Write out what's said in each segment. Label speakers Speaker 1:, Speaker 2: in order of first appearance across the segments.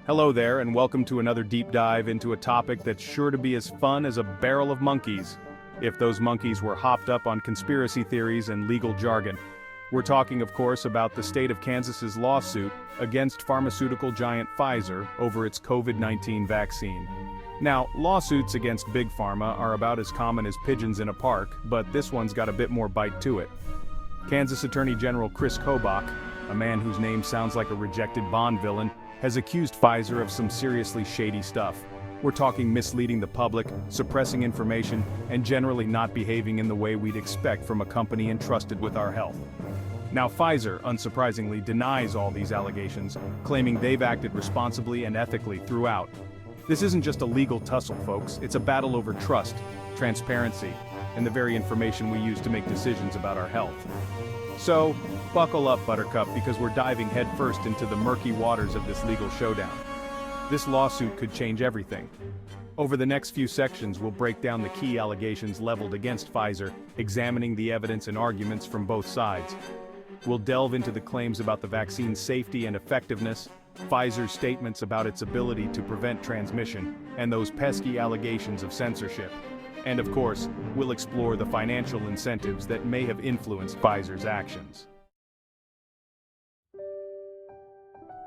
Speaker 1: Hello there, and welcome to another deep dive into a topic that's sure to be as fun as a barrel of monkeys, if those monkeys were hopped up on conspiracy theories and legal jargon. We're talking, of course, about the state of Kansas's lawsuit against pharmaceutical giant Pfizer over its COVID-19 vaccine. Now, lawsuits against Big Pharma are about as common as pigeons in a park, but this one's got a bit more bite to it. Kansas Attorney General Chris Kobach, a man whose name sounds like a rejected Bond villain, has accused Pfizer of some seriously shady stuff. We're talking misleading the public, suppressing information, and generally not behaving in the way we'd expect from a company entrusted with our health. Now, Pfizer, unsurprisingly, denies all these allegations, claiming they've acted responsibly and ethically throughout. This isn't just a legal tussle, folks, it's a battle over trust, transparency, and the very information we use to make decisions about our health. So, buckle up, Buttercup, because we're diving headfirst into the murky waters of this legal showdown. This lawsuit could change everything. Over the next few sections, we'll break down the key allegations leveled against Pfizer, examining the evidence and arguments from both sides. We'll delve into the claims about the vaccine's safety and effectiveness, Pfizer's statements about its ability to prevent transmission, and those pesky allegations of censorship. And of course, we'll explore the financial incentives that may have influenced Pfizer's actions.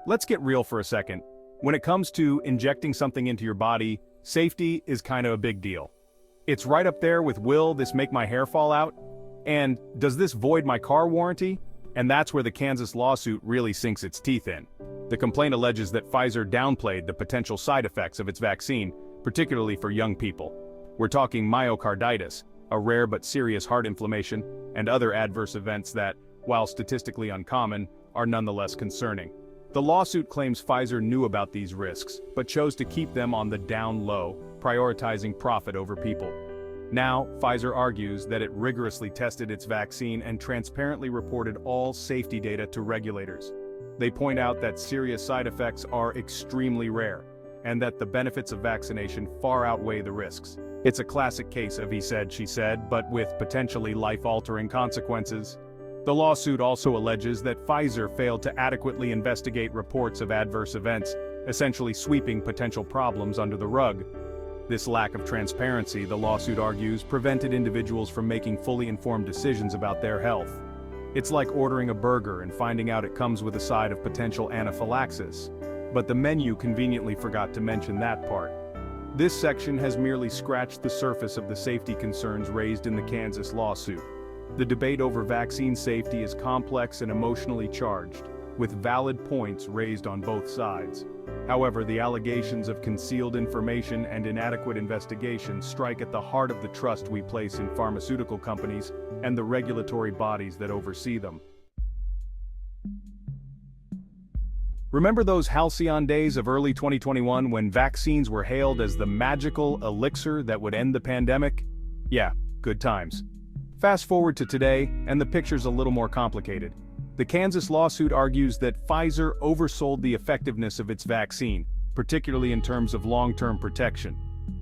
Speaker 1: Let's get real for a second. When it comes to injecting something into your body, safety is kind of a big deal. It's right up there with will this make my hair fall out? And does this void my car warranty? And that's where the Kansas lawsuit really sinks its teeth in. The complaint alleges that Pfizer downplayed the potential side effects of its vaccine, particularly for young people. We're talking myocarditis, a rare but serious heart inflammation, and other adverse events that, while statistically uncommon, are nonetheless concerning. The lawsuit claims Pfizer knew about these risks, but chose to keep them on the down low, prioritizing profit over people. Now, Pfizer argues that it rigorously tested its vaccine and transparently reported all safety data to regulators. They point out that serious side effects are extremely rare, and that the benefits of vaccination far outweigh the risks. It's a classic case of he said, she said, but with potentially life-altering consequences. The lawsuit also alleges that Pfizer failed to adequately investigate reports of adverse events, essentially sweeping potential problems under the rug. This lack of transparency, the lawsuit argues, prevented individuals from making fully informed decisions about their health. It's like ordering a burger and finding out it comes with a side of potential anaphylaxis. But the menu conveniently forgot to mention that part. This section has merely scratched the surface of the safety concerns raised in the Kansas lawsuit. The debate over vaccine safety is complex and emotionally charged, with valid points raised on both sides. However, the allegations of concealed information and inadequate investigation strike at the heart of the trust we place in pharmaceutical companies and the regulatory bodies that oversee them. Remember those halcyon days of early 2021 when vaccines were hailed as the magical elixir that would end the pandemic? Yeah, good times. Fast forward to today, and the picture's a little more complicated. The Kansas lawsuit argues that Pfizer oversold the effectiveness of its vaccine, particularly in terms of long-term protection.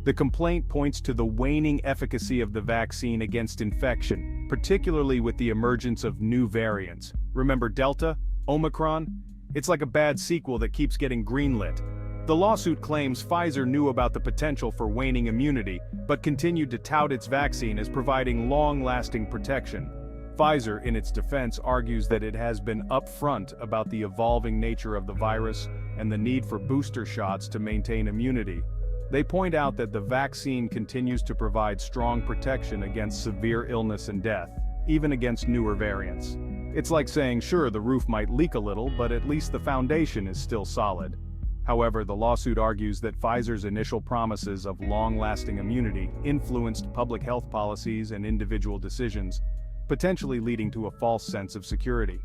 Speaker 1: The complaint points to the waning efficacy of the vaccine against infection, particularly with the emergence of new variants. Remember Delta, Omicron? It's like a bad sequel that keeps getting greenlit. The lawsuit claims Pfizer knew about the potential for waning immunity, but continued to tout its vaccine as providing long-lasting protection. Pfizer, in its defense, argues that it has been upfront about the evolving nature of the virus and the need for booster shots to maintain immunity. They point out that the vaccine continues to provide strong protection against severe illness and death, even against newer variants. It's like saying, sure, the roof might leak a little, but at least the foundation is still solid. However, the lawsuit argues that Pfizer's initial promises of long-lasting immunity influenced public health policies and individual decisions, potentially leading to a false sense of security.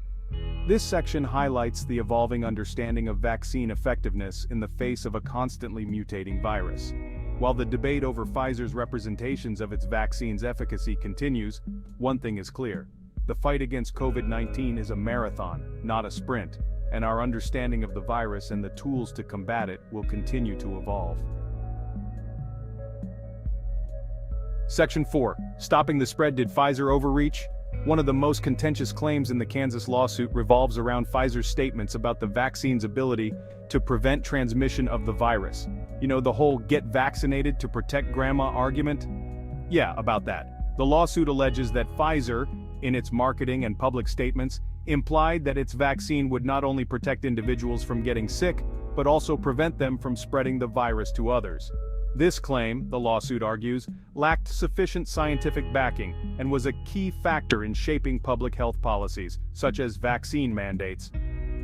Speaker 1: This section highlights the evolving understanding of vaccine effectiveness in the face of a constantly mutating virus. While the debate over Pfizer's representations of its vaccine's efficacy continues, one thing is clear. The fight against COVID-19 is a marathon, not a sprint, and our understanding of the virus and the tools to combat it will continue to evolve. Section 4. Stopping the spread. Did Pfizer overreach? One of the most contentious claims in the Kansas lawsuit revolves around Pfizer's statements about the vaccine's ability to prevent transmission of the virus. You know, the whole "get vaccinated to protect grandma" argument? Yeah, about that. The lawsuit alleges that Pfizer, in its marketing and public statements, implied that its vaccine would not only protect individuals from getting sick, but also prevent them from spreading the virus to others. This claim, the lawsuit argues, lacked sufficient scientific backing and was a key factor in shaping public health policies, such as vaccine mandates.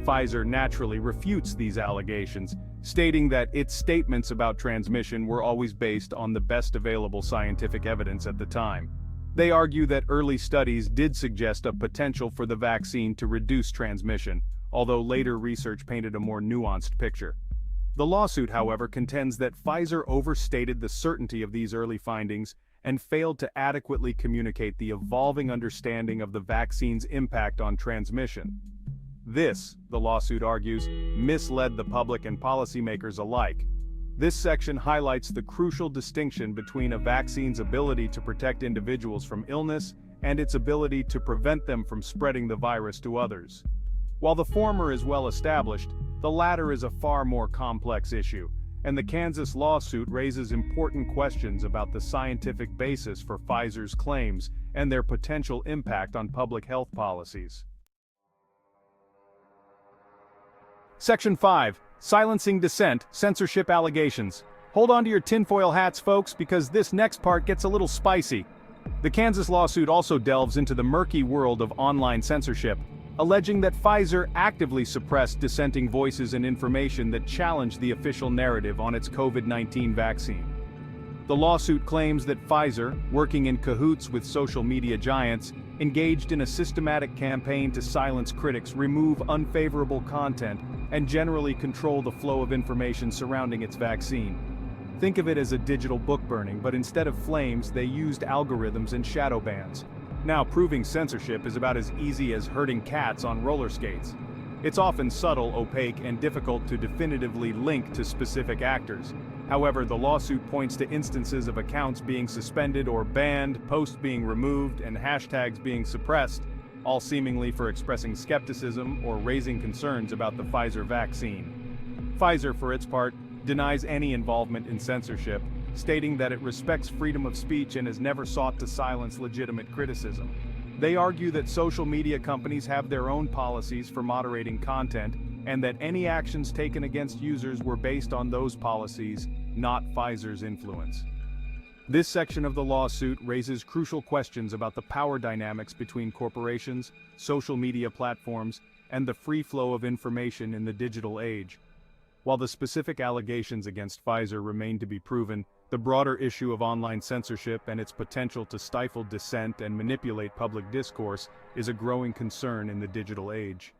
Speaker 1: Pfizer naturally refutes these allegations, stating that its statements about transmission were always based on the best available scientific evidence at the time. They argue that early studies did suggest a potential for the vaccine to reduce transmission, although later research painted a more nuanced picture. The lawsuit, however, contends that Pfizer overstated the certainty of these early findings and failed to adequately communicate the evolving understanding of the vaccine's impact on transmission. This, the lawsuit argues, misled the public and policymakers alike. This section highlights the crucial distinction between a vaccine's ability to protect individuals from illness and its ability to prevent them from spreading the virus to others. While the former is well established, the latter is a far more complex issue, and the Kansas lawsuit raises important questions about the scientific basis for Pfizer's claims and their potential impact on public health policies. Section 5. Silencing Dissent, Censorship Allegations. Hold on to your tinfoil hats, folks, because this next part gets a little spicy. The Kansas lawsuit also delves into the murky world of online censorship, alleging that Pfizer actively suppressed dissenting voices and information that challenged the official narrative on its COVID-19 vaccine. The lawsuit claims that Pfizer, working in cahoots with social media giants, engaged in a systematic campaign to silence critics, remove unfavorable content, and generally control the flow of information surrounding its vaccine. Think of it as a digital book burning, but instead of flames, they used algorithms and shadow bans. Now, proving censorship is about as easy as herding cats on roller skates. It's often subtle, opaque, and difficult to definitively link to specific actors. However, the lawsuit points to instances of accounts being suspended or banned, posts being removed, and hashtags being suppressed, all seemingly for expressing skepticism or raising concerns about the Pfizer vaccine. Pfizer, for its part, denies any involvement in censorship, stating that it respects freedom of speech and has never sought to silence legitimate criticism. They argue that social media companies have their own policies for moderating content, and that any actions taken against users were based on those policies, not Pfizer's influence. This section of the lawsuit raises crucial questions about the power dynamics between corporations, social media platforms, and the free flow of information in the digital age. While the specific allegations against Pfizer remain to be proven, the broader issue of online censorship and its potential to stifle dissent and manipulate public discourse is a growing concern in the digital age.